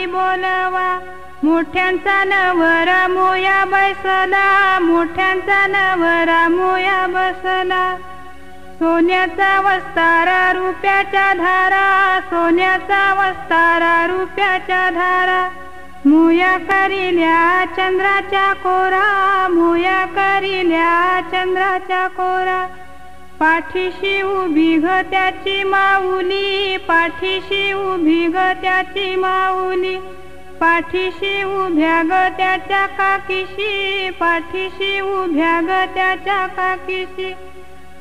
बोलवा मोठ्यांचा नवरा मोया बसला, मोठ्यांचा नवरा मोया बसला. सोन्याचा वस्तारा रुपयाच्या धारा, सोन्याचा वस्तारा रुपयाच्या धारा. मोया करिल्या चंद्राच्या कोरा, मोया करिल्या चंद्राच्या कोरा. पाठीशी उभी ग त्याची माऊली, पाठीशी उभी ग त्याची माऊली. पाठीशी उभ्या ग त्याच्या काकीशी, पाठीशी उभ्या ग त्याच्या काकीशी.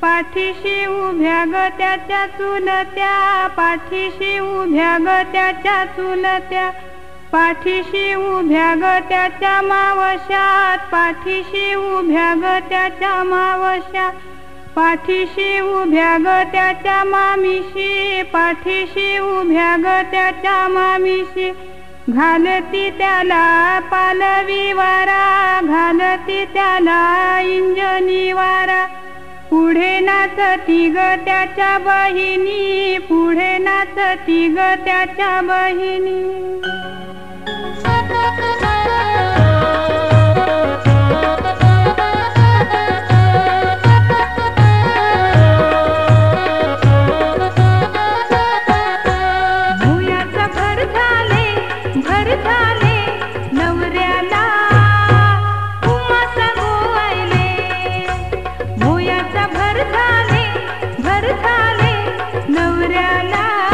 पाठीशी उभ्या ग त्याच्या चुलत्या, पाठीशी उभ्या ग त्याच्या चुलत्या. पाठीशी उभ्या ग त्याच्या मावशात, पाठीशी उभ्या ग त्याच्या मावशात. पाठीशी उभ्या ग त्याच्या मामीशी, पाठीशी उभ्या ग त्याच्या मामीशी. घालती त्याला पालवी वारा, घालती त्याला इंजनी वारा. पुढे नाचती ग त्याच्या बहिणी, पुढे नाचती ग त्याच्या बहिणी. नवऱ्याला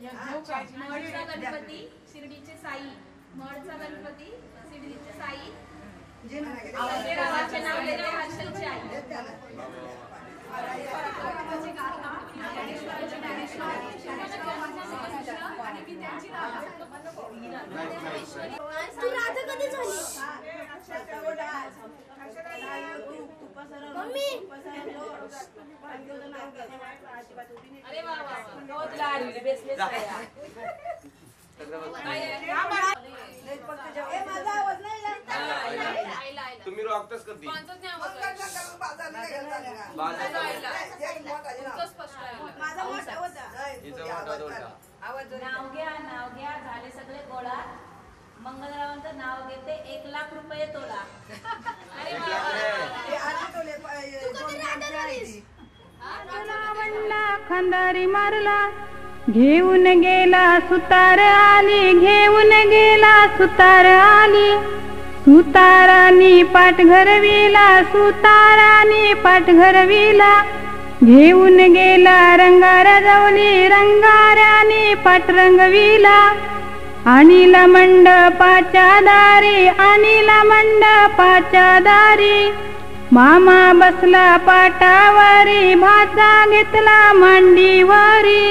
मडचा गणपती शिर्डीचे साई, मडचा गणपती शिर्डीचे साई, गावाचे नाव वेगळे हर्षलची आई, तू राधा कधी झाली मम्मी? अरे वा वा बहुत लाडली बेसलेस आहे तुम्ही रॉकटच करती नाव घ्या झाले सगळे गोळा. मंगलरावांचं नाव घेते 1 लाख रुपये तोला. खंदारी मारला घेऊन गेला सुतार आली, घेऊन गेला सुतार आली. सुतारानी पाठ घरविला, सुतारानी पाठ घरविला. घेऊन गेला रंगार जावली, रंगारानी पाठ रंगविला. आणीला मंडपाच्या दारी, आणीला मंडपाच्या दारी. मामा बसला पाटावरी, भाचा घेतला मांडीवरी.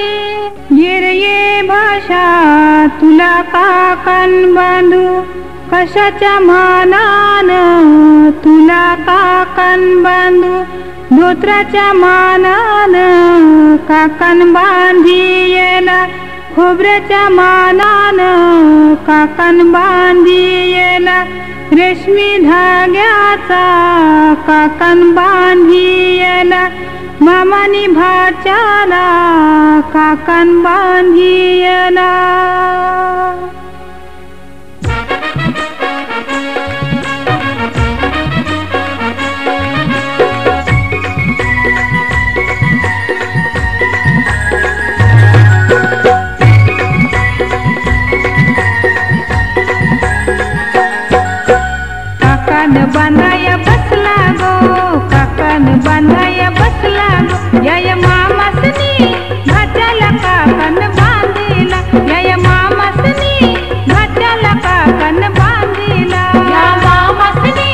ये भाषा तुला काकण बांधू, कशाच्या मानान तुला काकण बांधू. धोत्राच्या मानान काकण बांधियेला, खोबऱ्याच्या मानान काकण बांधियेला. रेशमी धाग्याचा काकण बांधियेला. मामानी भाच्याला काकण बांधियेला. बांधाया बसला गो, काकण बांधाया बसला गो. या मामासनी भाच्याला काकण बांधिला, या मामासनी भाच्याला काकण बांधिला. या मामासनी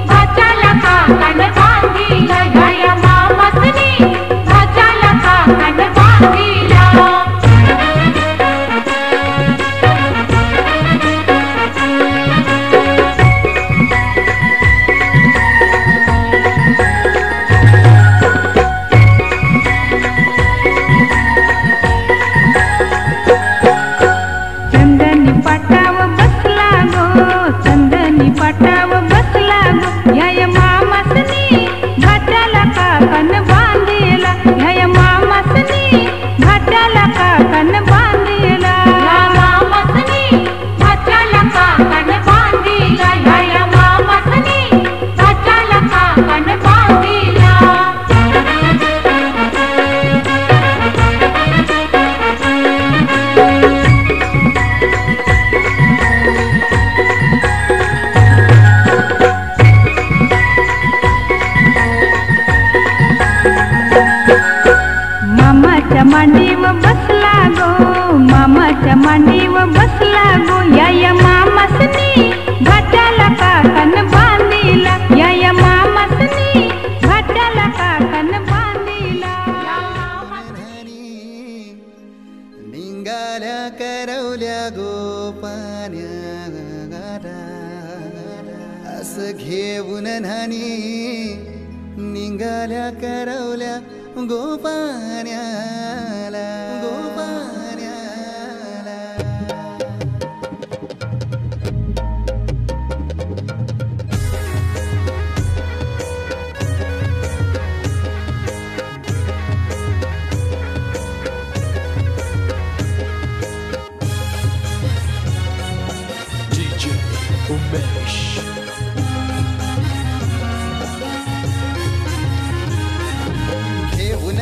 भाच्याला काकण बांधिला, या मामासनी भाच्याला काकण बांधिला. पाटाव बसला गो, या मामासनी भाच्याला काकण बांधिला. या मामासनी भाच्याला काकण बांधिला. या मामासनी भाच्याला काकण बांधिला, या मामासनी भाच्याला काकण बांधिला. मामाच्या मांडीव बसला गो, मामाच्या मांडीव बसला गो. या मामासनी भाच्याला काकण बांधिला, या मामासनी भाच्याला काकण बांधिला. निंगाल्या करवल्या गोपान्या, असं घेऊन नानी निंगाल्या करवल्या गोपान्याला, गोपान्याला. DJ Umesh.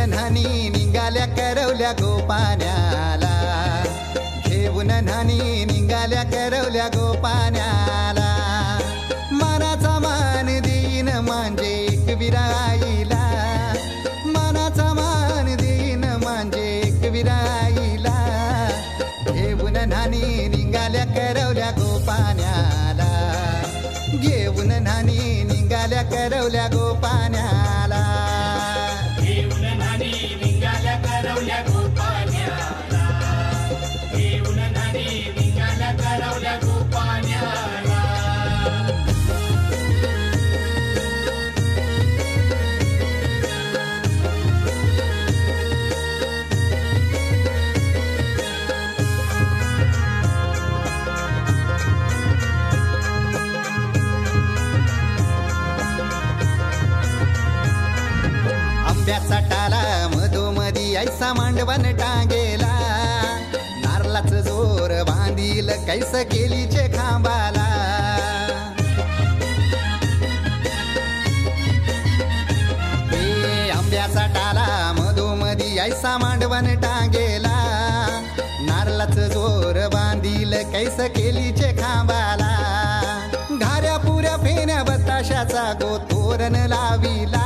नानी निघाल्या करवल्या गोपान्याला, घेऊन नानी निघाल्या करवल्या गोपान्याला. मनाचा मान देईन म्हणजे एक विराईला, मनाचा मान देईन म्हणजे एक विराईला. करवल्या गो पाण्याला घेऊन नानी निघाल्या करवल्या गो पाण्याला घेऊन नानी निघाल्या करवल्या गो पाण्याला आंब्याचा टाला मधोमधी ऐसा मांडवण टांगेला नारळाच जोर बांधील कैस केलीचे खांबाला हे आंब्याचा टाला मधोमधी ऐसा मांडवण टांगेला नारळाच जोर बांधील कैस केलीचे खांबाला घाऱ्या पुऱ्या फेण्या बताशाचा गो तोरण लाविला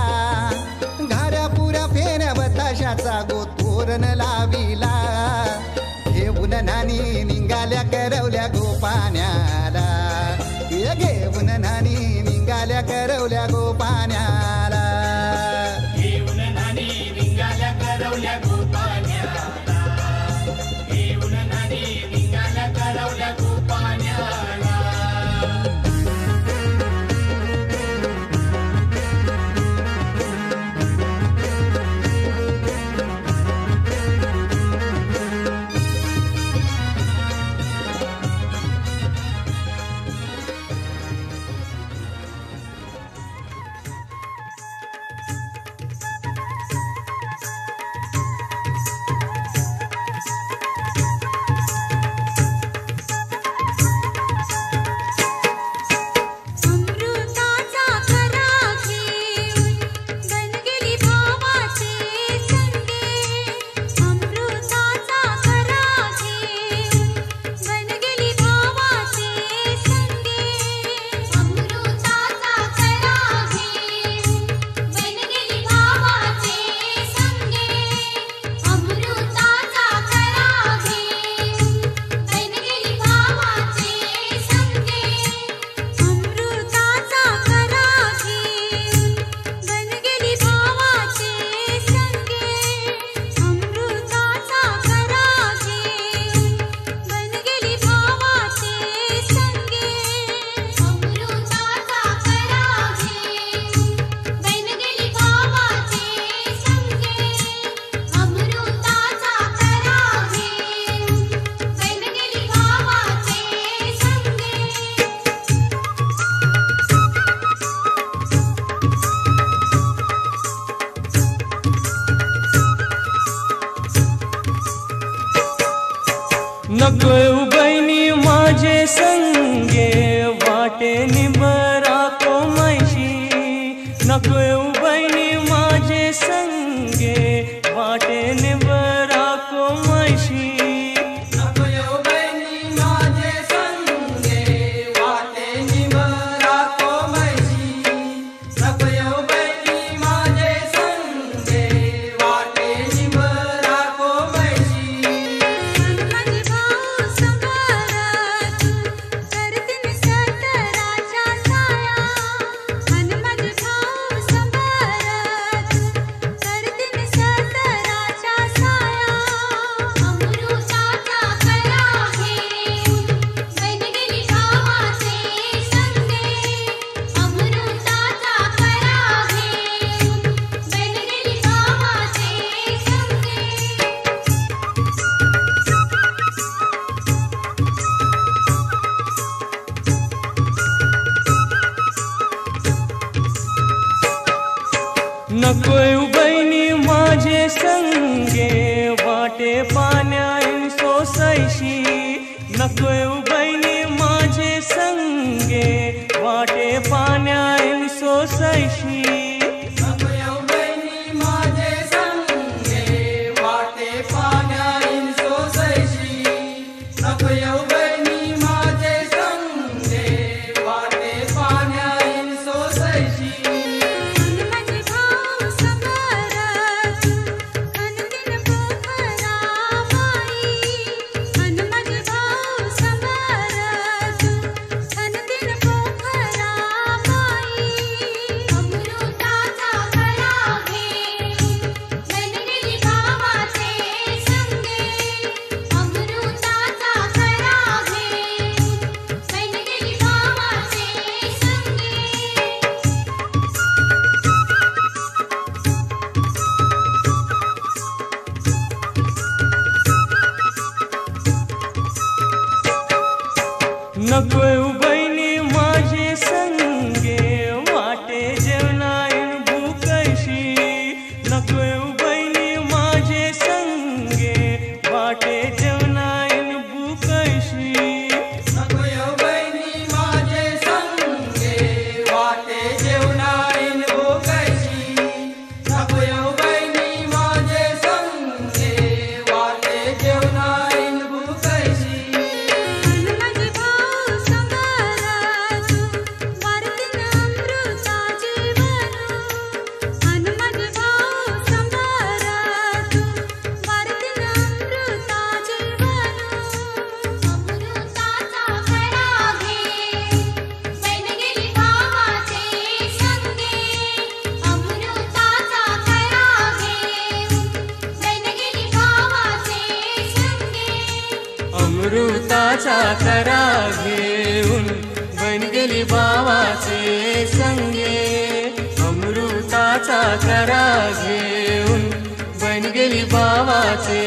घाऱ्या पुऱ्या फेण्या बताशाचा गो तोरण लाविला घेऊन नानी निघाल्या करवल्या गो पाण्याला घेऊन नानी निघाल्या करवल्या गो पाण्याला घेऊन नानी निघाल्या करवल्या गो पाण्याला घेऊन नानी निघाल्या करवल्या गो पाण्याला नको बहिणी माझे संगे वाटे निबरा को मैशी नको बहिणी माझे संगे वाटे निबरा को मैशी नको बहिणी माझे संगे वाटे निबरा को मैशी नको बहिणी माझे संगे वाटे निबरा को मैशी नको बहिणी माझे संगे वाटे पाण्यान सोसैशी नको बहिणी माझे संगे वाटे पाण्यान सोसैशी नको बहिणी माझे संगे वाटे पाण्यान सोसैशी नको बहिणी माझे संगे वाटे पाण्यान सोसैशी नको अमृताचा करा घेऊन बन गेली भावाचे संगे, अमृताचा करा घेऊन बन गेली भावाचे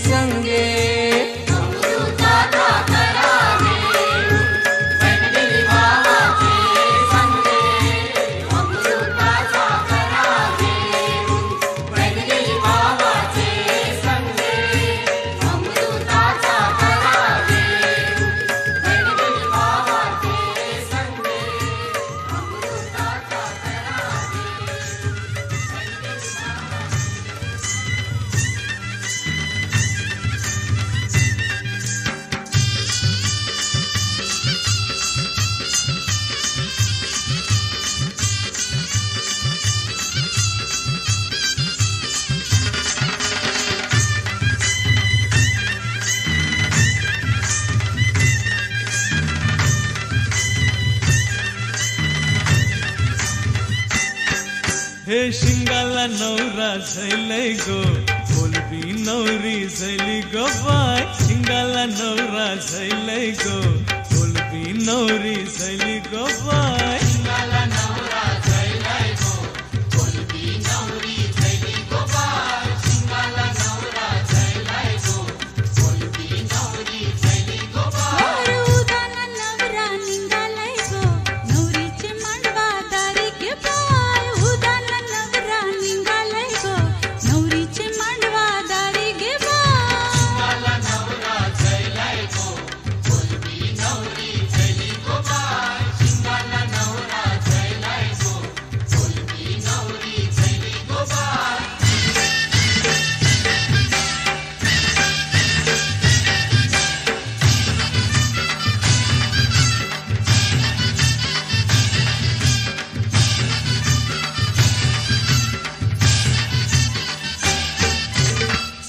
संगे, अमृताचा करा घेऊन बन गेली भावाचे संगे, अमृताचा करा घेऊन बन गेली भावाचे संगे, अमृताचा करा घेऊन बन गेली भावाचे संगे, अमृताचा करा हे शिंगाला नवरा झैलय गो, बोलबी नवरी झैली गो बाय, शिंगाला नवरा झैलय गो, बोलबी नवरी झैली गो बाय, शिंगाला नवरा झैलय गो, बोलबी नवरी झैली गो बाय, शिंगाला नवरा झैलय गो, बोलबी नवरी झैली गो बाय, उदाना नवरा निघालाय गो, नवरीचे मांडवा दारी गे बाय, उदाना नवरा निघालाय गो, नवरीचे मांडवा दारी गे बाय, शिंगाला नवरा झैलय गो, बोलबी नवरी झैली गो बाय, शिंगाला नवरा झैलय गो, बोलबी नवरी झैली गो बाय.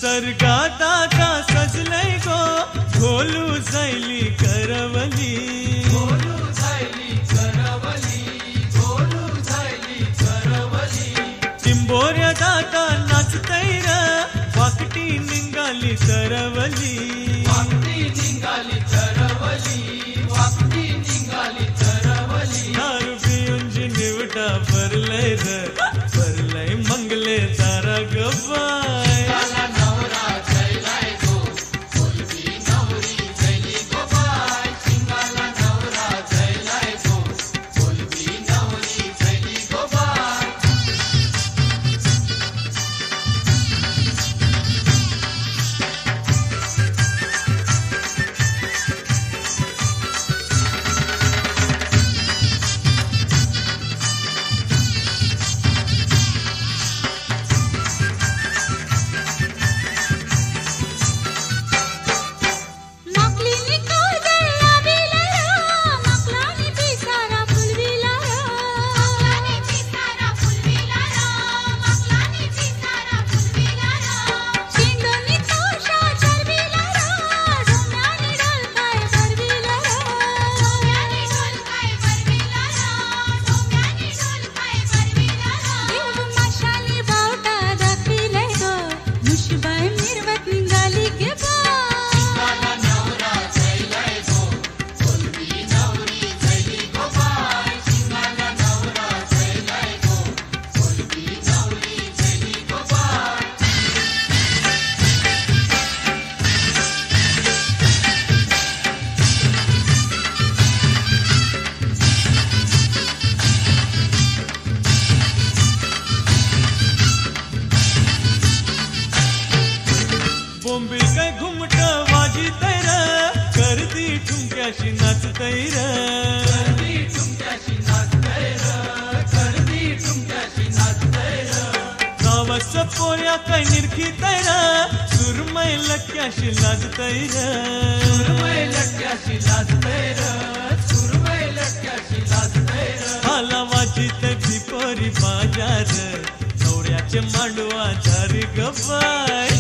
सर्गात आता सजलय गो, ढोलू झैली करवली, ढोलू झैली करवली, ढोलू झैली करवली, चिंबोऱ्यात आता नाचतय र, वाकटी निघाली तरवली, वाकटी निघाली तरवली, वाकटी निघाली तरवली, दारू पिऊनची निवटा भरलय र, भरलय मंगले तारा गबाय, माकलीनी काजळ लाविला र, माकलानी पिसारा फुलविला र, माकलानी पिसारा फुलविला र, माकलानी पिसारा फुलविला र, शिंडोनी तोषा चरविला र, डोम्यानी डोलकाय भरविला र, डोम्यानी डोलकाय भरविला र, डोम्यानी डोलकाय भरविला र, देव माशानी बावटा दाखविलाय गो, मुशबाई मिरवत निघाली गे बाय, बोंबील काय घुमट वाजितय र, करती ठुमक्याशी नाचतय र, करती ठुमक्याशी नाचतय र, करती ठुमक्याशी नाचतय र, गावाच पोऱ्या काय निरखितय र, सुरमय लक्क्याशी लाजतय र, सुरमय लक्क्याशी लाजतय र, सुरमय लक्क्याशी लाजतय र, हाला वाजितय भिपोरी बाजार, नवऱ्याचे मांडवा धारी गबाय,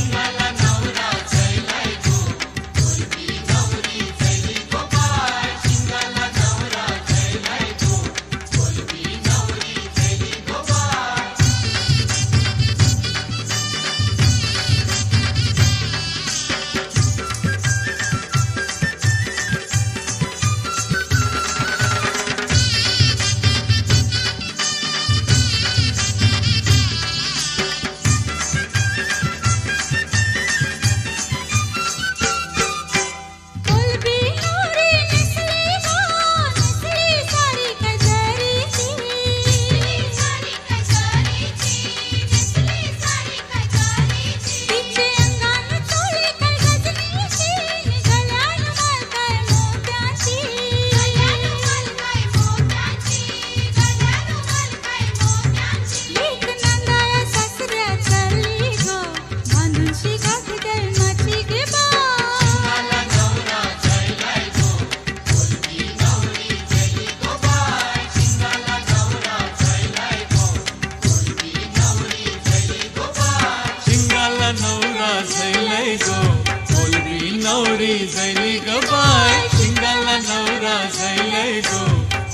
नवरी जायली ग बाय शिंगाला नवरा जायले गो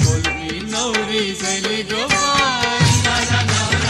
बोलबी नवरी जायली ग बाय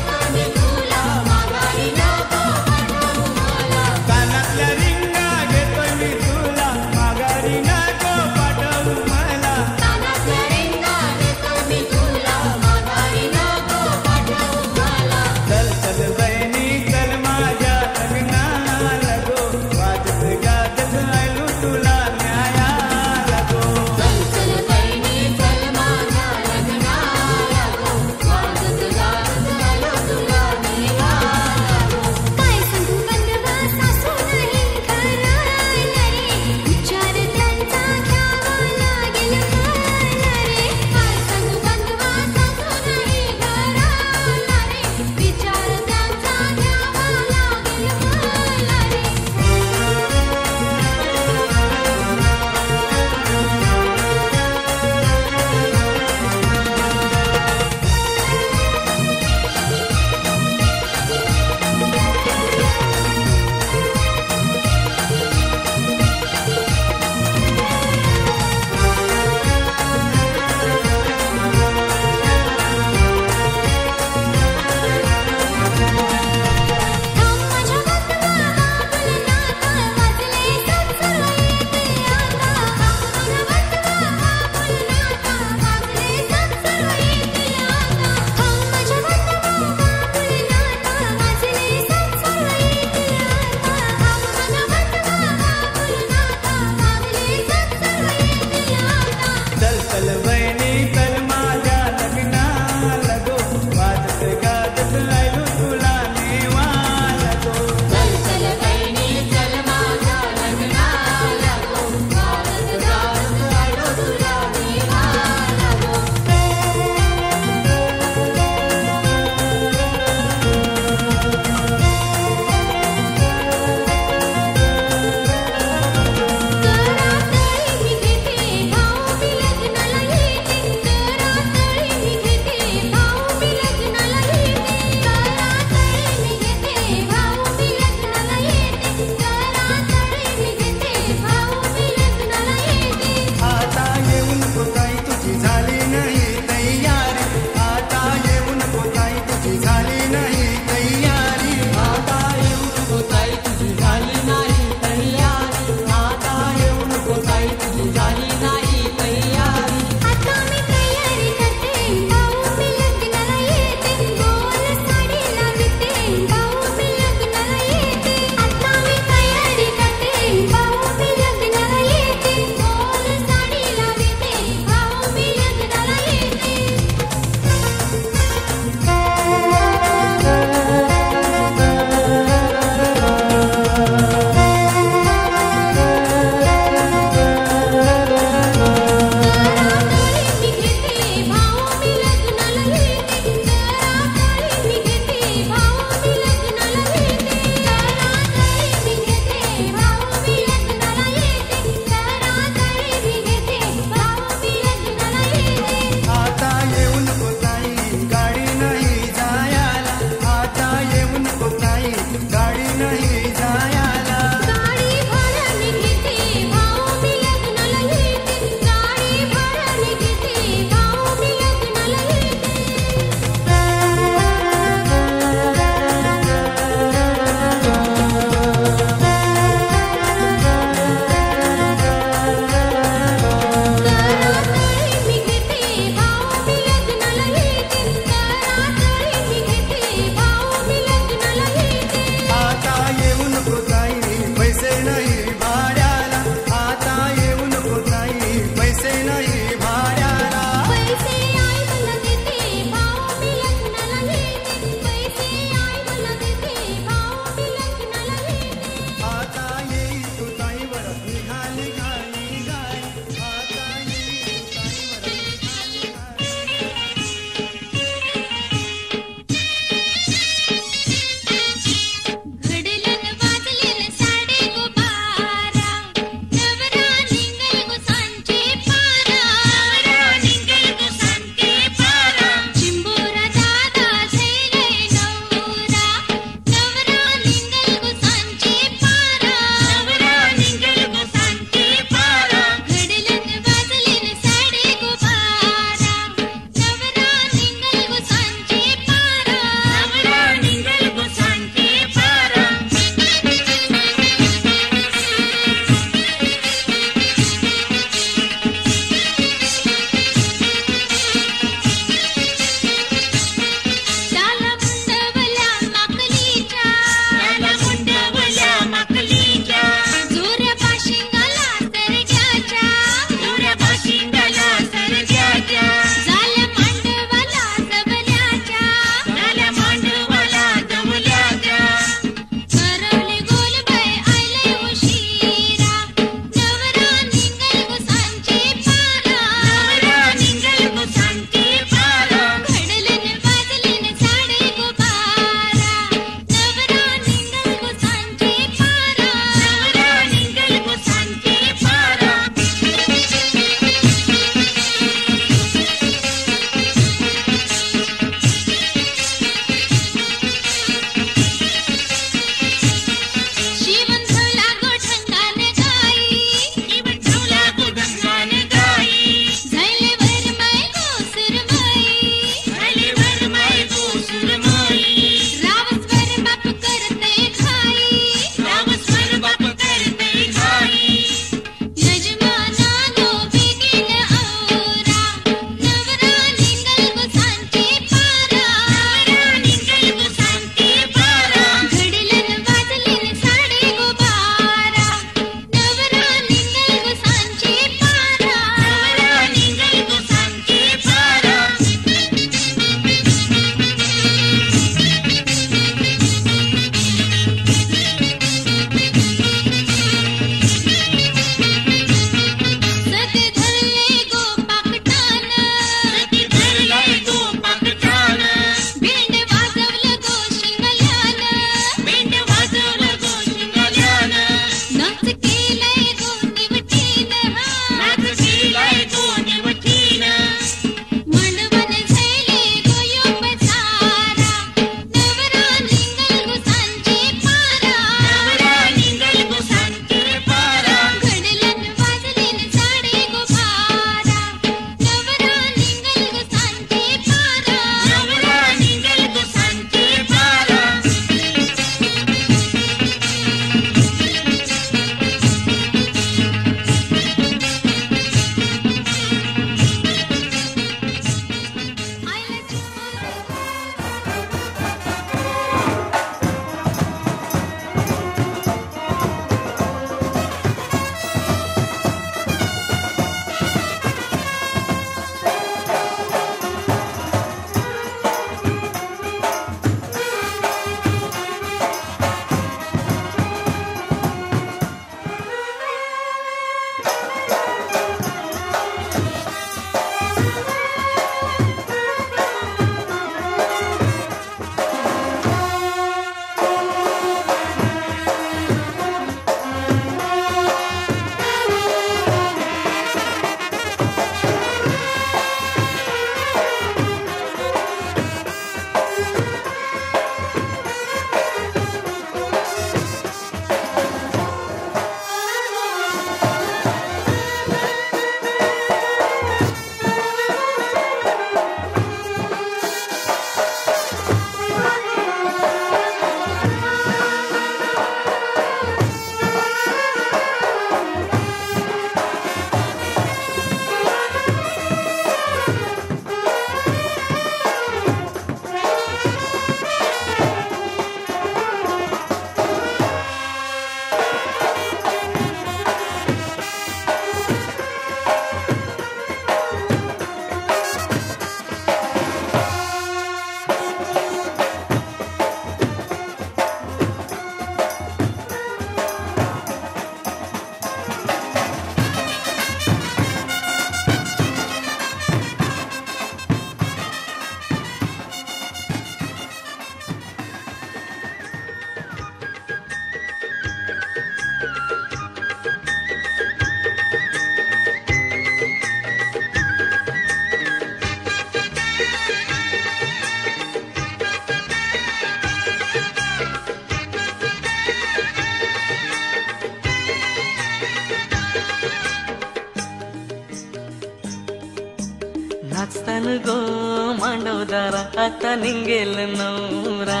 नाचतान गो मांडवदारा आता निंगेल नवरा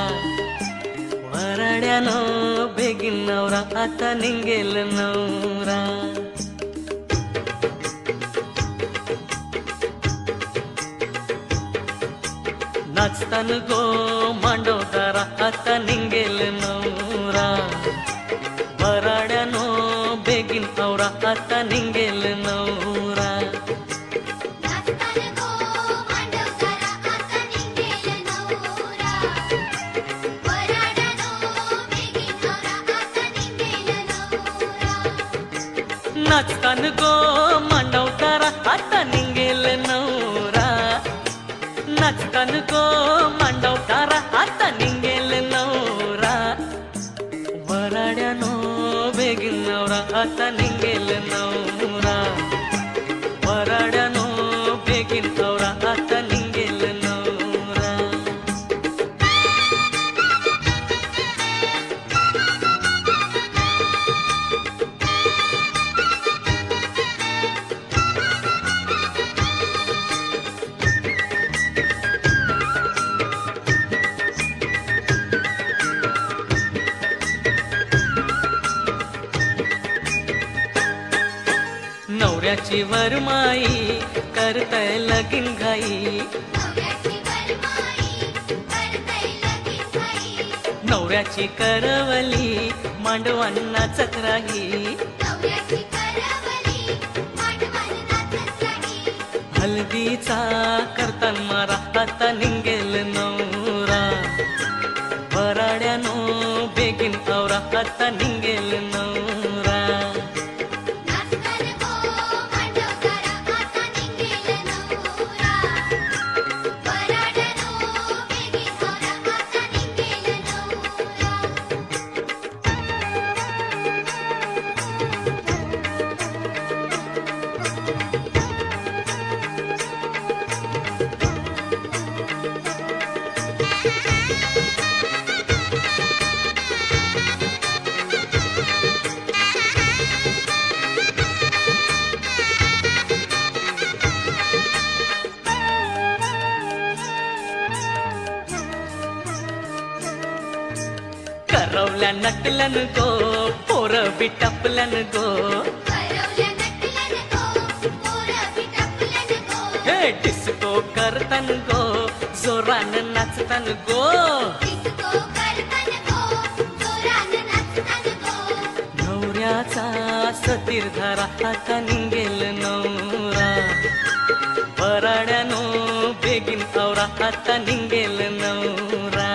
वराड्यानं बेगीन नवरा आता निंगेल नवरा नाचतान गो मांडवदारा आता निंगेल नवरा वराड्यानो बेगीन नवरा आता निंगेल नवरा नाचतान गो मांडवदारा आता निंगेल नवरा नाचतान गो मांडवदारा आता निंगेल नवरा वराड्यानो बेगीन नवरा आता निंगेल नवरा वराड्यानो बेगीन नवरा आता निंगेल नवरा नवऱ्याची वरमाई करतय लगीन घाई नवऱ्याची करवली मांडवान नाचत राही हल्दीचा करतान मारा आता निंगेल नवरा वराड्यानो बेगीन नवरा आता निंगेल नवरा करवल्या नटलन गो पोर बिटपलन गो हे डिस्को करतन गो जोरान नाचतन गो नवऱ्याचा सतीर धारा आता निंगेल नवरा वराड्यानो बेगीन नवरा आता निंगेल नवरा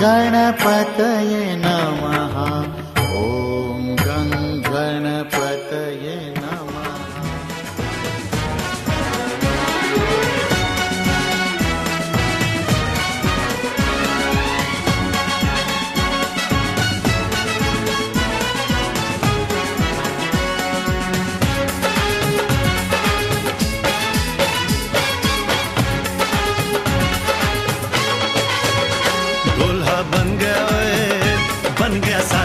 गणपतये नमः। ॐ गणपतये नमः। दूल्हा बन गया